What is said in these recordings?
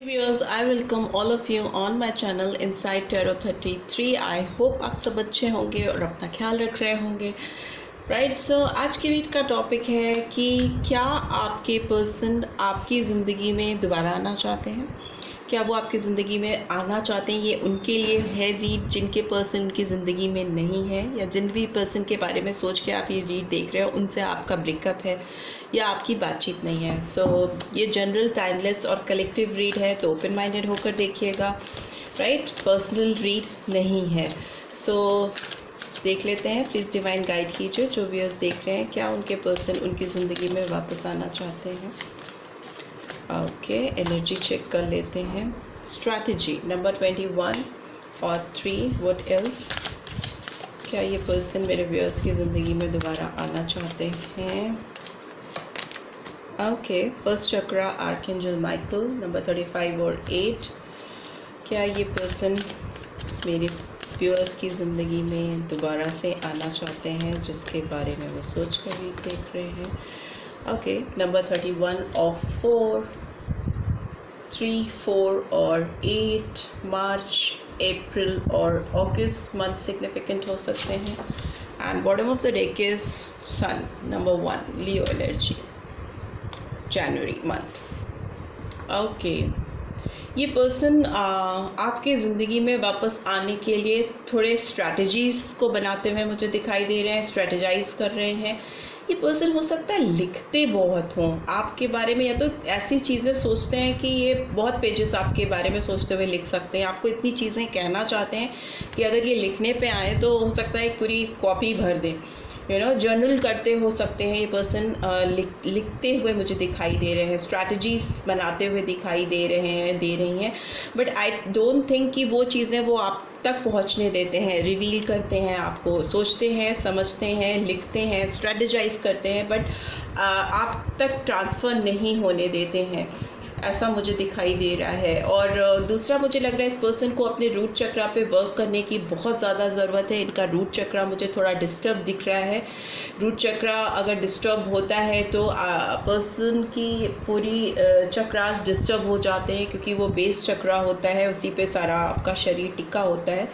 viewers, I welcome all of you on my channel Inside Tarot 33. I hope आप सब अच्छे होंगे और अपना ख्याल रख रहे होंगे. राइट, सो आज की रीड का टॉपिक है कि क्या आपके पर्सन आपकी ज़िंदगी में दोबारा आना चाहते हैं. क्या वो आपकी ज़िंदगी में आना चाहते हैं. ये उनके लिए है रीड जिनके पर्सन उनकी ज़िंदगी में नहीं है, या जिन भी पर्सन के बारे में सोच के आप ये रीड देख रहे हो उनसे आपका ब्रेकअप है या आपकी बातचीत नहीं है. सो ये जनरल, टाइमलेस और कलेक्टिव रीड है, तो ओपन माइंडेड होकर देखिएगा. राइट, पर्सनल रीड नहीं है. सो देख लेते हैं. प्लीज़ डिवाइन गाइड कीजिए जो व्यूअर्स देख रहे हैं, क्या उनके पर्सन उनकी ज़िंदगी में वापस आना चाहते हैं. ओके, एनर्जी चेक कर लेते हैं. स्ट्रैटेजी नंबर 21 और 3. What else. क्या ये पर्सन मेरे व्यूअर्स की ज़िंदगी में दोबारा आना चाहते हैं. ओके, फर्स्ट चक्रा आर्कएंजल माइकल. नंबर 35 और 8. क्या ये पर्सन मेरे व्यूअर्स की ज़िंदगी में दोबारा से आना चाहते हैं जिसके बारे में वो सोच कर भी देख रहे हैं. ओके, नंबर 31 और 4, 3, 4 और 8. मार्च, अप्रैल और अगस्त मंथ सिग्निफिकेंट हो सकते हैं. And bottom of the deck is sun. Number 1 Leo energy, January month. Okay, ये पर्सन आपके ज़िंदगी में वापस आने के लिए थोड़े स्ट्रैटेजीज़ को बनाते हुए मुझे दिखाई दे रहे हैं, स्ट्रैटेजाइज कर रहे हैं. ये पर्सन हो सकता है लिखते बहुत हों आपके बारे में, या तो ऐसी चीज़ें सोचते हैं कि ये बहुत पेजेस आपके बारे में सोचते हुए लिख सकते हैं. आपको इतनी चीज़ें कहना चाहते हैं कि अगर ये लिखने पे आए तो हो सकता है एक पूरी कॉपी भर दें. जर्नल करते हो सकते हैं ये पर्सन. लिखते हुए मुझे दिखाई दे रहे हैं, स्ट्रैटेजीज बनाते हुए दिखाई दे रही हैं. बट आई डोंट थिंक कि वो चीज़ें वो आप तक पहुंचने देते हैं, रिवील करते हैं आपको. सोचते हैं, समझते हैं, लिखते हैं, स्ट्रैटेजाइज करते हैं, बट आप तक ट्रांसफ़र नहीं होने देते हैं, ऐसा मुझे दिखाई दे रहा है. और दूसरा मुझे लग रहा है इस पर्सन को अपने रूट चक्रा पे वर्क करने की बहुत ज़्यादा ज़रूरत है. इनका रूट चक्रा मुझे थोड़ा डिस्टर्ब दिख रहा है. रूट चक्रा अगर डिस्टर्ब होता है तो पर्सन की पूरी चक्रास डिस्टर्ब हो जाते हैं, क्योंकि वो बेस चक्रा होता है, उसी पे सारा आपका शरीर टिका होता है.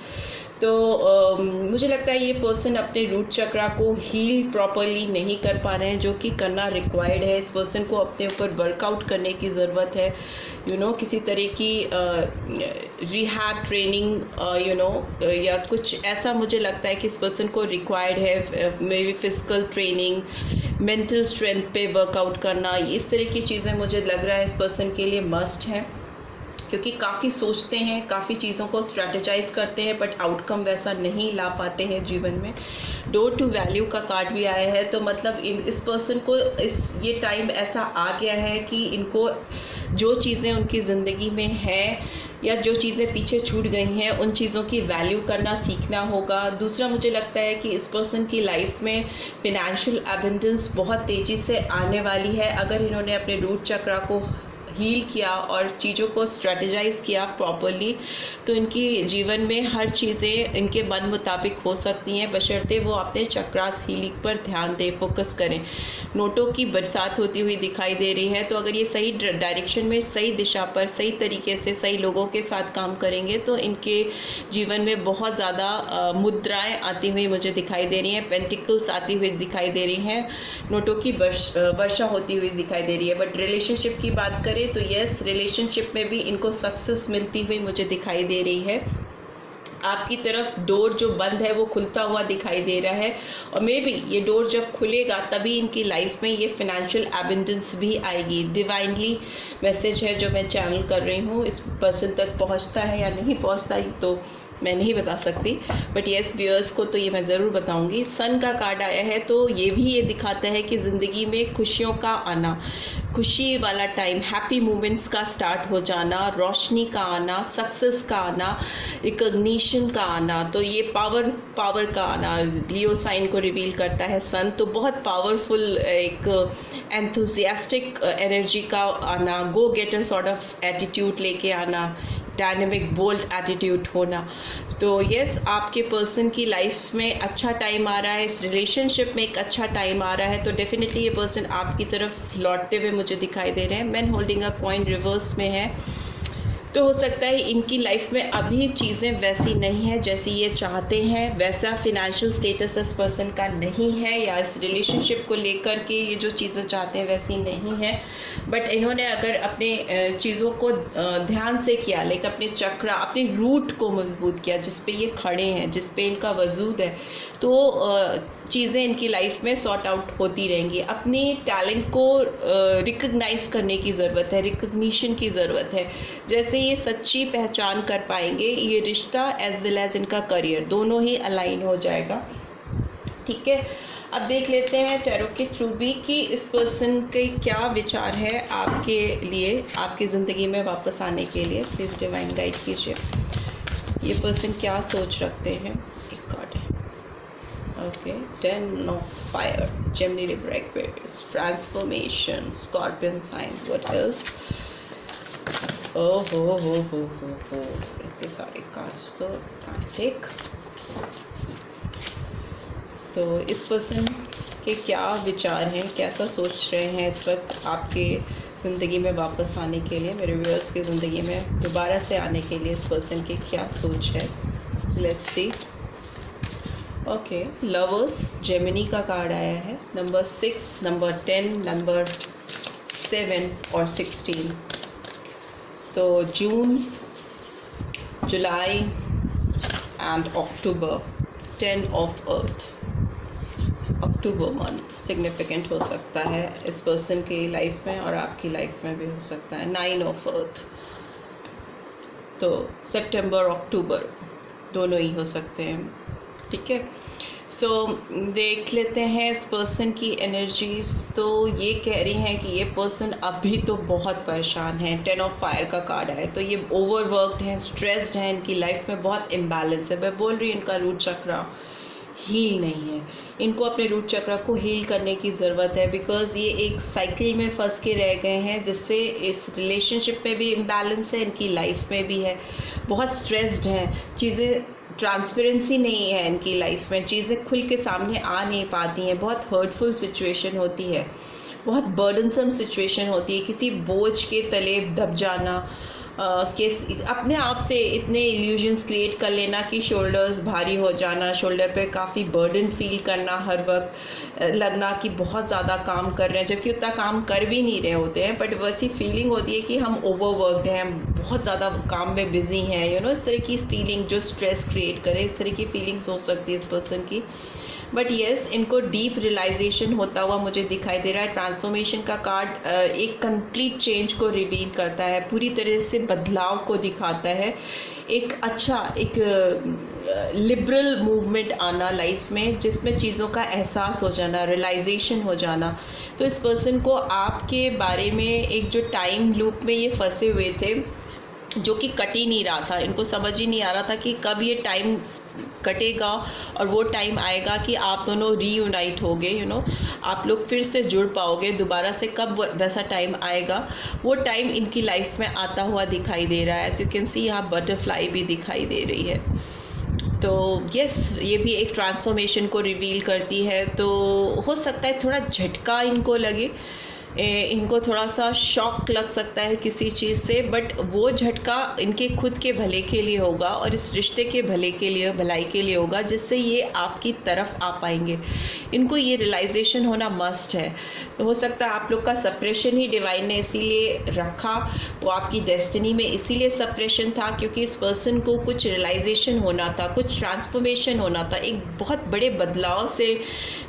तो मुझे लगता है ये पर्सन अपने रूट चक्रा को हील प्रॉपरली नहीं कर पा रहे हैं, जो कि करना रिक्वायर्ड है. इस पर्सन को अपने ऊपर वर्कआउट करने की ज़रूरत है. किसी तरह की रिहैब ट्रेनिंग या कुछ ऐसा मुझे लगता है कि इस पर्सन को रिक्वायर्ड है. May be physical training, mental strength पे वर्कआउट करना, इस तरह की चीज़ें मुझे लग रहा है इस पर्सन के लिए मस्ट है, क्योंकि काफ़ी सोचते हैं, काफ़ी चीज़ों को स्ट्रैटेजाइज करते हैं, बट आउटकम वैसा नहीं ला पाते हैं जीवन में. डोर टू वैल्यू का कार्ड भी आया है, तो मतलब इस पर्सन को ये टाइम ऐसा आ गया है कि इनको जो चीज़ें उनकी ज़िंदगी में हैं या जो चीज़ें पीछे छूट गई हैं उन चीज़ों की वैल्यू करना सीखना होगा. दूसरा मुझे लगता है कि इस पर्सन की लाइफ में फिनेंशियल एबंडेंस बहुत तेज़ी से आने वाली है. अगर इन्होंने अपने रूट चक्रा को हील किया और चीज़ों को स्ट्रैटेजाइज किया प्रॉपरली, तो इनकी जीवन में हर चीज़ें इनके मन मुताबिक हो सकती हैं, बशर्ते वो अपने चक्रास हीलिंग पर ध्यान दें, फोकस करें. नोटों की बरसात होती हुई दिखाई दे रही है, तो अगर ये सही डायरेक्शन में, सही दिशा पर, सही तरीके से, सही लोगों के साथ काम करेंगे तो इनके जीवन में बहुत ज़्यादा मुद्राएँ आती हुई मुझे दिखाई दे रही हैं, पेंटिकल्स आती हुई दिखाई दे रही हैं, नोटों की वर्षा होती हुई दिखाई दे रही है. बट रिलेशनशिप की बात करें तो यस, रिलेशनशिप में भी इनको सक्सेस मिलती हुई मुझे दिखाई दे रही है. आपकी तरफ डोर जो बंद है वो खुलता हुआ दिखाई दे रहा है, और मे बी ये डोर जब खुलेगा तभी इनकी लाइफ में ये फिनेंशियल एबंडेंस भी आएगी. डिवाइनली मैसेज है जो मैं चैनल कर रही हूँ, इस पर्सन तक पहुँचता है या नहीं पहुँचता तो मैं नहीं बता सकती, बट येस व्यूअर्स को तो ये मैं ज़रूर बताऊंगी. सन का कार्ड आया है, तो ये दिखाता है कि ज़िंदगी में खुशियों का आना, खुशी वाला टाइम, हैप्पी मोमेंट्स का स्टार्ट हो जाना, रोशनी का आना, सक्सेस का आना, रिकॉग्निशन का आना. तो ये पावर का आना लियो साइन को रिवील करता है सन. तो बहुत पावरफुल एक एंथुसियास्टिक एनर्जी का आना, गो गेटर सॉर्ट ऑफ एटीट्यूड लेके आना, डायनेमिक बोल्ड एटीट्यूड होना. तो यस, आपके पर्सन की लाइफ में अच्छा टाइम आ रहा है, इस रिलेशनशिप में एक अच्छा टाइम आ रहा है, तो डेफिनेटली ये पर्सन आपकी तरफ लौटते हुए मुझे दिखाई दे रहे हैं. Man holding a coin reverse में है. तो हो सकता है इनकी लाइफ में अभी चीज़ें वैसी नहीं है जैसी ये चाहते हैं, वैसा फिनेंशियल स्टेटस इस पर्सन का नहीं है, या इस रिलेशनशिप को लेकर के ये जो चीज़ें चाहते हैं वैसी नहीं है। बट इन्होंने अगर अपने चीज़ों को ध्यान से किया, लाइक अपने चक्र, अपने रूट को मजबूत किया जिस पे ये खड़े हैं, जिस पे इनका वजूद है, तो चीज़ें इनकी लाइफ में सॉर्ट आउट होती रहेंगी। अपने टैलेंट को रिकग्नाइज करने की ज़रूरत है, रिकग्निशन की ज़रूरत है। जैसे ये सच्ची पहचान कर पाएंगे, ये रिश्ता एज वेल एज इनका करियर दोनों ही अलाइन हो जाएगा। ठीक है, अब देख लेते हैं टैरो के थ्रू भी कि इस पर्सन के क्या विचार है आपके लिए, आपकी ज़िंदगी में वापस आने के लिए। प्लीज़ डिवाइन गाइड कीजिए, ये पर्सन क्या सोच रखते हैं। एक कार्ड है, okay, 10 of fire, Gemini, Libra, Aquarius, transformation, scorpion sign, what else. हो इतने सारे कार्ड्स तो कांट टेक। तो इस पर्सन के क्या विचार हैं, कैसा सोच रहे हैं इस वक्त आपके ज़िंदगी में वापस आने के लिए, मेरे व्यूअर्स की ज़िंदगी में दोबारा से आने के लिए इस पर्सन की क्या सोच है। Let's see. Okay, lovers, Gemini का कार्ड आया है, नंबर 6, नंबर 10, नंबर 7 और 16। तो June, July and October, 10 of earth. October month significant हो सकता है इस पर्सन की लाइफ में और आपकी लाइफ में भी हो सकता है। 9 ऑफ अर्थ, तो सितंबर, अक्टूबर दोनों ही हो सकते हैं। ठीक है, सो देख लेते हैं इस पर्सन की एनर्जीज। तो ये कह रही हैं कि ये पर्सन अभी तो बहुत परेशान है। 10 ऑफ फायर का कार्ड है, तो ये ओवरवर्कड हैं, स्ट्रेस्ड हैं, इनकी लाइफ में बहुत इम्बैलेंस है। मैं बोल रही हूँ इनका रूट चक्र हील नहीं है, इनको अपने रूट चक्र को हील करने की ज़रूरत है। बिकॉज ये एक साइकिल में फंस के रह गए हैं, जिससे इस रिलेशनशिप में भी इम्बैलेंस है, इनकी लाइफ में भी है। बहुत स्ट्रेस्ड हैं, चीज़ें ट्रांसपेरेंसी नहीं है इनकी लाइफ में, चीज़ें खुल के सामने आ नहीं पाती हैं। बहुत हर्टफुल सिचुएशन होती है, बहुत बर्डनसम सिचुएशन होती है, किसी बोझ के तले दब जाना, कि अपने आप से इतने इल्यूजन्स क्रिएट कर लेना कि शोल्डर्स भारी हो जाना, शोल्डर पे काफ़ी बर्डन फील करना, हर वक्त लगना कि बहुत ज़्यादा काम कर रहे हैं जबकि उतना काम कर भी नहीं रहे होते हैं। बट वैसी फीलिंग होती है कि हम ओवरवर्कड हैं, बहुत ज़्यादा काम में बिजी हैं, इस तरह की फीलिंग जो स्ट्रेस क्रिएट करे, इस तरह की फीलिंग्स हो सकती है इस पर्सन की। बट येस, इनको डीप रियलाइजेशन होता हुआ मुझे दिखाई दे रहा है। ट्रांसफॉर्मेशन का कार्ड एक कंप्लीट चेंज को रिवील करता है, पूरी तरह से बदलाव को दिखाता है। एक अच्छा, एक लिबरल मूवमेंट आना लाइफ में, जिसमें चीज़ों का एहसास हो जाना, रियलाइजेशन हो जाना। तो इस पर्सन को आपके बारे में एक जो टाइम लूप में ये फंसे हुए थे, जो कि कट ही नहीं रहा था, इनको समझ ही नहीं आ रहा था कि कब ये टाइम कटेगा और वो टाइम आएगा कि आप दोनों रीयूनाइट होगे, आप लोग फिर से जुड़ पाओगे दोबारा से। कब वैसा टाइम आएगा, वो टाइम इनकी लाइफ में आता हुआ दिखाई दे रहा है। एज यू कैन सी, यहाँ बटरफ्लाई भी दिखाई दे रही है। तो यस, ये भी एक ट्रांसफॉर्मेशन को रिवील करती है। तो हो सकता है थोड़ा झटका इनको लगे, इनको थोड़ा सा शॉक लग सकता है किसी चीज़ से, बट वो झटका इनके खुद के भले के लिए होगा और इस रिश्ते के भले के लिए, भलाई के लिए होगा, जिससे ये आपकी तरफ आ पाएंगे। इनको ये रियलाइजेशन होना मस्ट है। तो हो सकता है आप लोग का सप्रेशन ही डिवाइन ने इसीलिए रखा, वो आपकी डेस्टिनी में इसीलिए सप्रेशन था, क्योंकि इस पर्सन को कुछ रियलाइजेशन होना था, कुछ ट्रांसफॉर्मेशन होना था। एक बहुत बड़े बदलाव से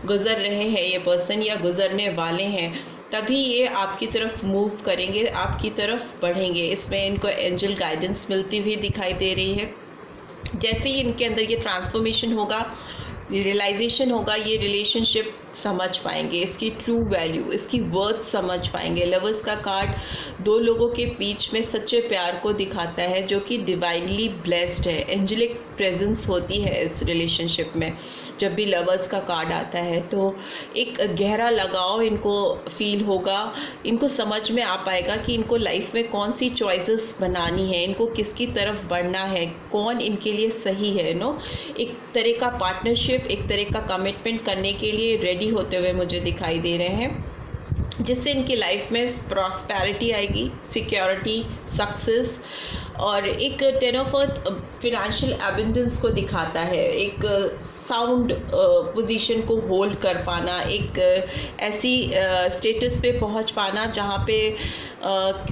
गुजर रहे हैं ये पर्सन, या गुजरने वाले हैं, तभी ये आपकी तरफ मूव करेंगे, आपकी तरफ बढ़ेंगे। इसमें इनको एंजल गाइडेंस मिलती हुई दिखाई दे रही है। जैसे ही इनके अंदर ये ट्रांसफॉर्मेशन होगा, रियलाइजेशन होगा, ये रिलेशनशिप समझ पाएंगे, इसकी ट्रू वैल्यू, इसकी वर्थ समझ पाएंगे। लवर्स का कार्ड दो लोगों के बीच में सच्चे प्यार को दिखाता है, जो कि डिवाइनली ब्लेस्ड है। एंजेलिक प्रेजेंस होती है इस रिलेशनशिप में। जब भी लवर्स का कार्ड आता है तो एक गहरा लगाव इनको फील होगा, इनको समझ में आ पाएगा कि इनको लाइफ में कौन सी चॉइसेस बनानी है, इनको किसकी तरफ बढ़ना है, कौन इनके लिए सही है। एक तरह का पार्टनरशिप, एक तरह का कमिटमेंट करने के लिए रेडी होते हुए मुझे दिखाई दे रहे हैं। जिससे इनकी लाइफ में प्रॉस्पेरिटी आएगी, सिक्योरिटी, सक्सेस। और एक 10 ऑफ अर्थ फिनेंशियल एबंडेंस को दिखाता है, एक साउंड पोजीशन को होल्ड कर पाना, एक ऐसी स्टेटस पे पहुंच पाना जहां पे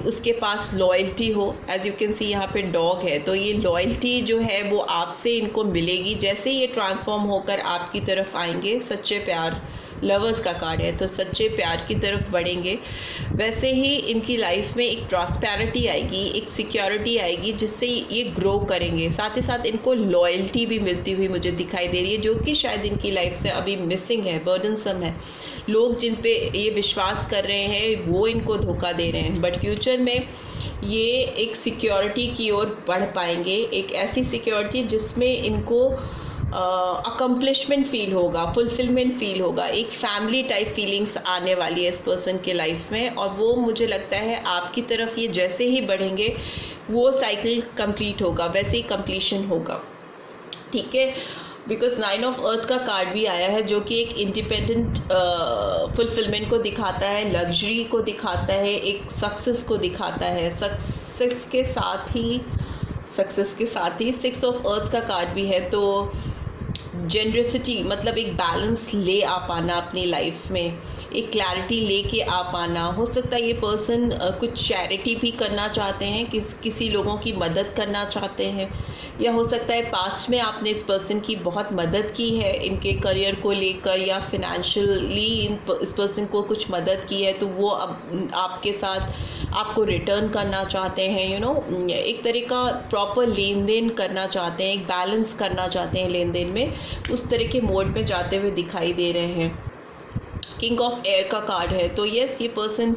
उसके पास लॉयल्टी हो। एज यू कैन सी यहाँ पे डॉग है, तो ये लॉयल्टी जो है वो आपसे इनको मिलेगी जैसे ये ट्रांसफॉर्म होकर आपकी तरफ आएंगे। सच्चे प्यार, लवर्स का कार्ड है, तो सच्चे प्यार की तरफ बढ़ेंगे। वैसे ही इनकी लाइफ में एक प्रॉस्पेरिटी आएगी, एक सिक्योरिटी आएगी जिससे ये ग्रो करेंगे। साथ ही साथ इनको लॉयल्टी भी मिलती हुई मुझे दिखाई दे रही है, जो कि शायद इनकी लाइफ से अभी मिसिंग है, बर्डनसम है। लोग जिन पे ये विश्वास कर रहे हैं वो इनको धोखा दे रहे हैं, बट फ्यूचर में ये एक सिक्योरिटी की ओर बढ़ पाएंगे, एक ऐसी सिक्योरिटी जिसमें इनको अकम्पलिशमेंट फील होगा, फुलफिलमेंट फील होगा, एक फैमिली टाइप फीलिंग्स आने वाली है इस पर्सन के लाइफ में। और वो मुझे लगता है आपकी तरफ ये जैसे ही बढ़ेंगे वो साइकिल कंप्लीट होगा, वैसे ही कंप्लीशन होगा, ठीक है। बिकॉज 9 ऑफ अर्थ का कार्ड भी आया है जो कि एक इंडिपेंडेंट फुलफिलमेंट को दिखाता है, लग्जरी को दिखाता है, एक सक्सेस को दिखाता है। सक्सेस के साथ ही 6 ऑफ अर्थ का कार्ड भी है, तो जेनरसिटी मतलब एक बैलेंस ले आ पाना अपनी लाइफ में, एक क्लैरिटी लेके आ पाना। हो सकता है ये पर्सन कुछ चैरिटी भी करना चाहते हैं, किसी लोगों की मदद करना चाहते हैं, या हो सकता है पास्ट में आपने इस पर्सन की बहुत मदद की है इनके करियर को लेकर, या फिनेंशियली इस पर्सन को कुछ मदद की है, तो वो अब आपके साथ आपको रिटर्न करना चाहते हैं। यू नो, एक तरह का प्रॉपर लेन देन करना चाहते हैं, एक बैलेंस करना चाहते हैं लेन देन में, उस तरह के मोड में जाते हुए दिखाई दे रहे हैं। किंग ऑफ एयर का कार्ड है, तो यस, ये पर्सन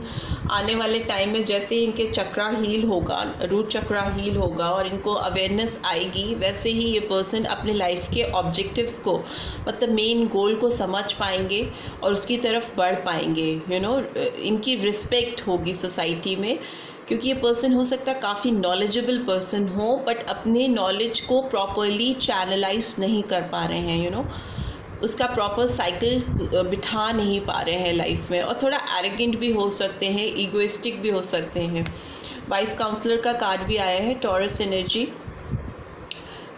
आने वाले टाइम में जैसे ही इनके चक्रा हील होगा, रूट चक्रा हील होगा और इनको अवेयरनेस आएगी, वैसे ही ये पर्सन अपने लाइफ के ऑब्जेक्टिव को, मतलब मेन गोल को समझ पाएंगे और उसकी तरफ बढ़ पाएंगे। यू नो, इनकी रिस्पेक्ट होगी सोसाइटी में, क्योंकि ये पर्सन हो सकता है काफ़ी नॉलेजेबल पर्सन हो, बट अपने नॉलेज को प्रॉपरली चैनलाइज नहीं कर पा रहे हैं। यू नो, उसका प्रॉपर साइकिल बिठा नहीं पा रहे हैं लाइफ में, और थोड़ा एरोगेंट भी हो सकते हैं, ईगोइस्टिक भी हो सकते हैं। वाइस काउंसलर का कार्ड भी आया है, टॉरस एनर्जी।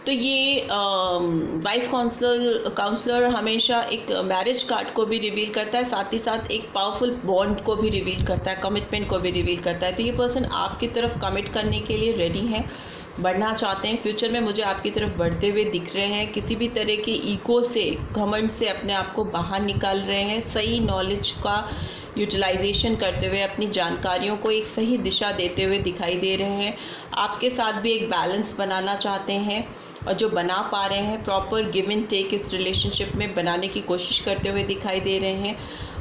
तो ये वाइस काउंसलर हमेशा एक मैरिज कार्ड को भी रिवील करता है, साथ ही साथ एक पावरफुल बॉन्ड को भी रिवील करता है, कमिटमेंट को भी रिवील करता है। तो ये पर्सन आपकी तरफ कमिट करने के लिए रेडी हैं, बढ़ना चाहते हैं, फ्यूचर में मुझे आपकी तरफ बढ़ते हुए दिख रहे हैं। किसी भी तरह के ईगो से, घमंड से अपने आप को बाहर निकाल रहे हैं, सही नॉलेज का यूटिलाइजेशन करते हुए अपनी जानकारियों को एक सही दिशा देते हुए दिखाई दे रहे हैं। आपके साथ भी एक बैलेंस बनाना चाहते हैं, और जो बना पा रहे हैं, प्रॉपर गिव एंड टेक इस रिलेशनशिप में बनाने की कोशिश करते हुए दिखाई दे रहे हैं,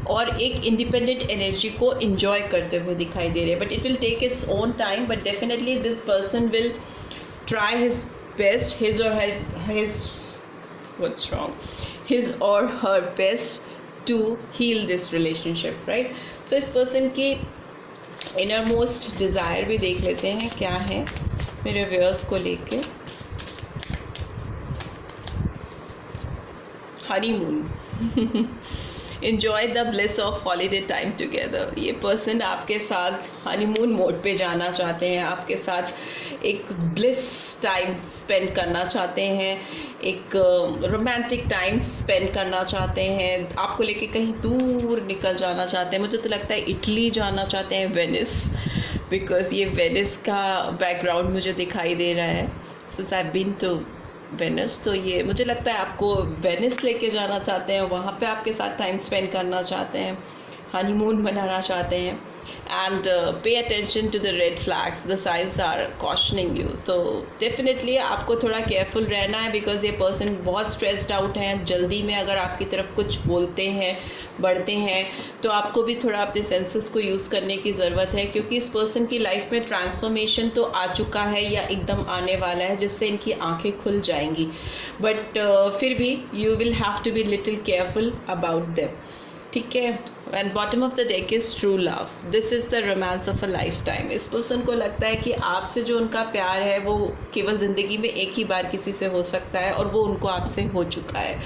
और एक इंडिपेंडेंट एनर्जी को एंजॉय करते हुए दिखाई दे रहे हैं। But it will take its own time, but definitely this person will try his best, his or her best to heal this relationship, right? So इस person की innermost desire भी देख लेते हैं क्या है मेरे व्यूअर्स को लेके। Honeymoon enjoy the bliss of holiday time together। ये पर्सन आपके साथ हनीमून मोड पे जाना चाहते हैं, आपके साथ एक ब्लिस टाइम स्पेंड करना चाहते हैं, एक रोमांटिक टाइम स्पेंड करना चाहते हैं, आपको लेके कहीं दूर निकल जाना चाहते हैं। मुझे तो लगता है इटली जाना चाहते हैं, वेनिस, बिकॉज ये वेनिस का बैकग्राउंड मुझे दिखाई दे रहा है। Since I been to Venice, तो ये मुझे लगता है आपको वेनिस लेके जाना चाहते हैं, वहाँ पे आपके साथ टाइम स्पेंड करना चाहते हैं, हनीमून मनाना चाहते हैं। And pay attention to the red flags, the signs are cautioning you. तो डेफिनेटली आपको थोड़ा केयरफुल रहना है, बिकॉज ये पर्सन बहुत स्ट्रेस्ड आउट हैं। जल्दी में अगर आपकी तरफ कुछ बोलते हैं, बढ़ते हैं, तो आपको भी थोड़ा अपने सेंसेस को यूज़ करने की ज़रूरत है, क्योंकि इस पर्सन की लाइफ में ट्रांसफॉर्मेशन तो आ चुका है या एकदम आने वाला है, जिससे इनकी आंखें खुल जाएंगी। बट फिर भी you will have to be little careful about them, ठीक है। And bottom of the deck is true love, this is the romance of a lifetime. इस पर्सन को लगता है कि आपसे जो उनका प्यार है वो केवल ज़िंदगी में एक ही बार किसी से हो सकता है, और वो उनको आपसे हो चुका है।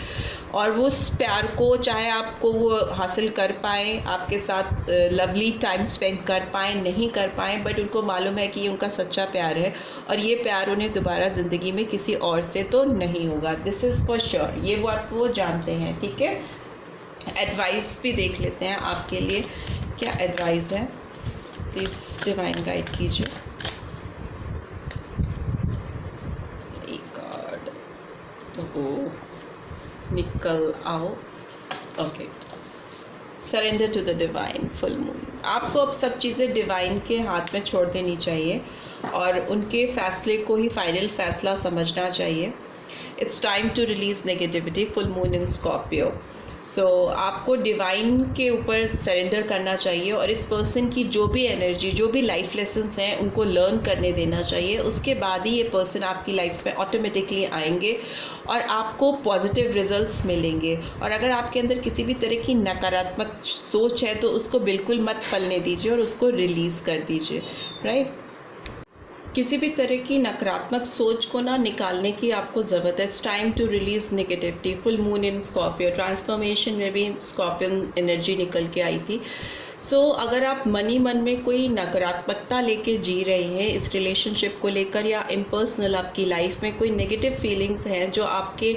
और वो उस प्यार को, चाहे आपको वो हासिल कर पाएँ, आपके साथ लवली टाइम स्पेंड कर पाएँ, नहीं कर पाएँ, बट उनको मालूम है कि ये उनका सच्चा प्यार है, और ये प्यार उन्हें दोबारा ज़िंदगी में किसी और से तो नहीं होगा। दिस इज़ फॉर श्योर, ये वो जानते हैं। ठीक है, एडवाइस भी देख लेते हैं आपके लिए, क्या एडवाइस है, प्लीज़ डिवाइन गाइड कीजिए। एक कार्ड तो निकल आओ। Okay, surrender to the divine full moon. आपको अब सब चीज़ें डिवाइन के हाथ में छोड़ देनी चाहिए और उनके फैसले को ही फाइनल फैसला समझना चाहिए। It's time to release negativity, full moon in Scorpio. So आपको डिवाइन के ऊपर सरेंडर करना चाहिए और इस पर्सन की जो भी एनर्जी, जो भी लाइफ लेसन्स हैं, उनको लर्न करने देना चाहिए। उसके बाद ही ये पर्सन आपकी लाइफ में ऑटोमेटिकली आएंगे और आपको पॉजिटिव रिजल्ट्स मिलेंगे। और अगर आपके अंदर किसी भी तरह की नकारात्मक सोच है तो उसको बिल्कुल मत फलने दीजिए और उसको रिलीज़ कर दीजिए। राइट, किसी भी तरह की नकारात्मक सोच को ना निकालने की आपको ज़रूरत है। It's time to release negativity, full moon in Scorpio. Transformation में भी स्कॉर्पियन एनर्जी निकल के आई थी। सो अगर आप मन में कोई नकारात्मकता लेके जी रहे हैं इस रिलेशनशिप को लेकर, या इम्पर्सनल आपकी लाइफ में कोई नेगेटिव फीलिंग्स हैं जो आपके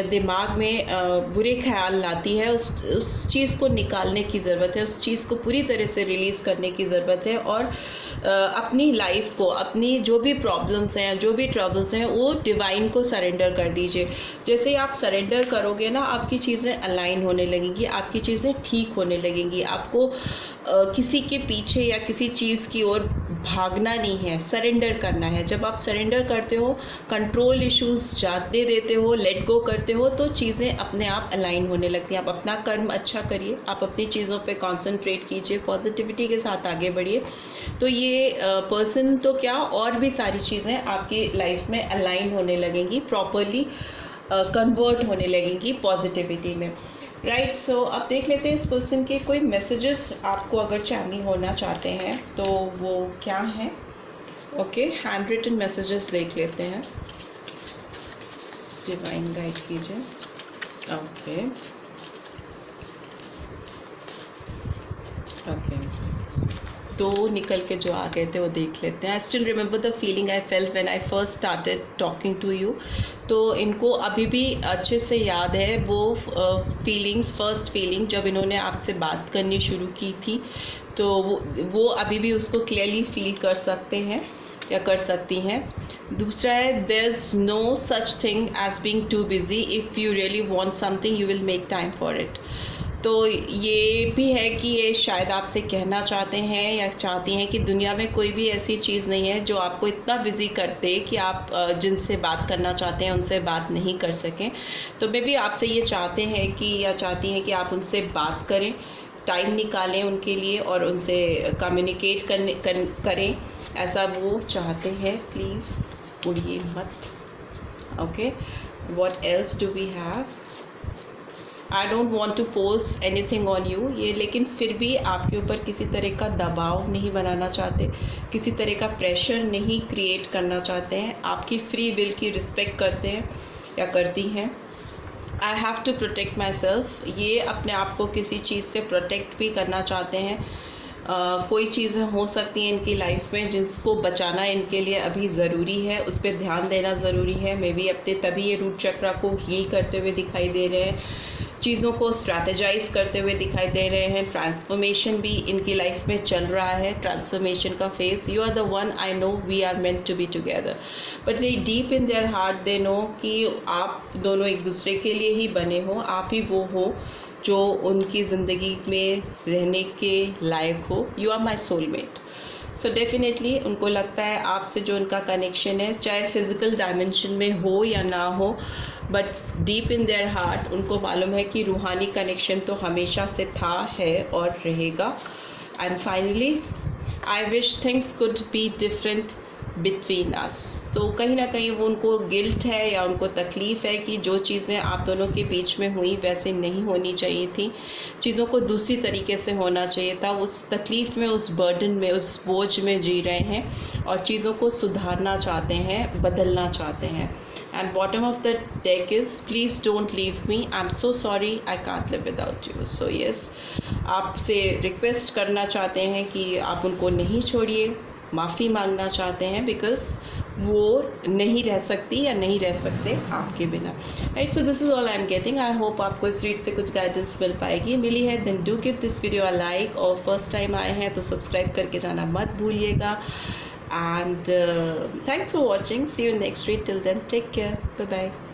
दिमाग में बुरे ख्याल लाती है, उस चीज़ को निकालने की ज़रूरत है, उस चीज़ को पूरी तरह से रिलीज़ करने की ज़रूरत है। और अपनी लाइफ को, अपनी जो भी प्रॉब्लम्स हैं, जो भी ट्रबल्स हैं, वो डिवाइन को सरेंडर कर दीजिए। जैसे ही आप सरेंडर करोगे ना, आपकी चीज़ें अलाइन होने लगेंगी, आपकी चीज़ें ठीक होने लगेंगी। आपको किसी के पीछे या किसी चीज़ की ओर भागना नहीं है, सरेंडर करना है। जब आप सरेंडर करते हो, कंट्रोल इश्यूज जाते देते हो, लेट गो करते हो, तो चीज़ें अपने आप अलाइन होने लगती हैं। आप अपना कर्म अच्छा करिए, आप अपनी चीज़ों पे कंसंट्रेट कीजिए, पॉजिटिविटी के साथ आगे बढ़िए, तो ये पर्सन तो क्या, और भी सारी चीज़ें आपकी लाइफ में अलाइन होने लगेंगी, प्रॉपरली कन्वर्ट होने लगेंगी पॉजिटिविटी में। राइट, सो अब देख लेते हैं इस पर्सन के कोई मैसेजेस आपको अगर चैनल होना चाहते हैं तो वो क्या है। ओके, हैंड रिटन मैसेजेस देख लेते हैं, डिवाइन गाइड कीजिए। ओके दो निकल के जो आ गए थे वो देख लेते हैं। I still remember the feeling I felt when I first started talking to you. तो इनको अभी भी अच्छे से याद है वो फीलिंग्स, फर्स्ट फीलिंग जब इन्होंने आपसे बात करनी शुरू की थी, तो वो अभी भी उसको क्लियरली फील कर सकते हैं या कर सकती हैं। दूसरा है, there is no such thing as being too busy, if you really want something you will make time for it. तो ये भी है कि ये शायद आपसे कहना चाहते हैं या चाहती हैं कि दुनिया में कोई भी ऐसी चीज़ नहीं है जो आपको इतना बिजी कर दे कि आप जिनसे बात करना चाहते हैं उनसे बात नहीं कर सकें। तो मे भी आपसे ये चाहते हैं कि, या चाहती हैं कि आप उनसे बात करें, टाइम निकालें उनके लिए और उनसे कम्युनिकेट करें, ऐसा वो चाहते हैं। प्लीज़ उड़िए मत। Okay, what else do we have? I don't want to force anything on you, ये लेकिन फिर भी आपके ऊपर किसी तरह का दबाव नहीं बनाना चाहते, किसी तरह का प्रेशर नहीं क्रिएट करना चाहते हैं, आपकी फ्री विल की रिस्पेक्ट करते हैं या करती हैं। I have to protect myself, ये अपने आप को किसी चीज़ से प्रोटेक्ट भी करना चाहते हैं। कोई चीज़ें हो सकती हैं इनकी लाइफ में जिसको बचाना इनके लिए अभी ज़रूरी है, उस पर ध्यान देना ज़रूरी है। मे बी अपने तभी ये रूट चक्रा को हील करते हुए दिखाई दे रहे हैं, चीज़ों को स्ट्रैटेजाइज करते हुए दिखाई दे रहे हैं। ट्रांसफॉर्मेशन भी इनकी लाइफ में चल रहा है, ट्रांसफॉर्मेशन का face. You are the one, I know we are meant to be together, but deep in their heart they know कि आप दोनों एक दूसरे के लिए ही बने हो, आप ही वो हो जो उनकी ज़िंदगी में रहने के लायक हो। You are my soulmate. So definitely उनको लगता है आपसे जो उनका कनेक्शन है, चाहे फिज़िकल डायमेंशन में हो या ना हो, but deep in their heart उनको मालूम है कि रूहानी कनेक्शन तो हमेशा से था, है और रहेगा। And finally, I wish things could be different between us. तो कहीं ना कहीं वो उनको गिल्ट है या उनको तकलीफ़ है कि जो चीज़ें आप दोनों के बीच में हुई वैसे नहीं होनी चाहिए थी, चीज़ों को दूसरी तरीके से होना चाहिए था। उस तकलीफ़ में, उस बर्डन में, उस बोझ में जी रहे हैं और चीज़ों को सुधारना चाहते हैं, बदलना चाहते हैं। And bottom of the deck is please don't leave me. I'm so sorry. I can't live without you. So yes, आपसे रिक्वेस्ट करना चाहते हैं कि आप उनको नहीं छोड़िए, माफ़ी मांगना चाहते हैं बिकॉज वो नहीं रह सकती या नहीं रह सकते आपके बिना। Right, so this is all I am getting. I hope आपको इस रीड से कुछ गाइडेंस मिल पाएगी। मिली है then do give this video a like, और फर्स्ट टाइम आए हैं तो सब्सक्राइब करके जाना मत भूलिएगा। And thanks for watching. See you next week. Till then, take care. Bye bye.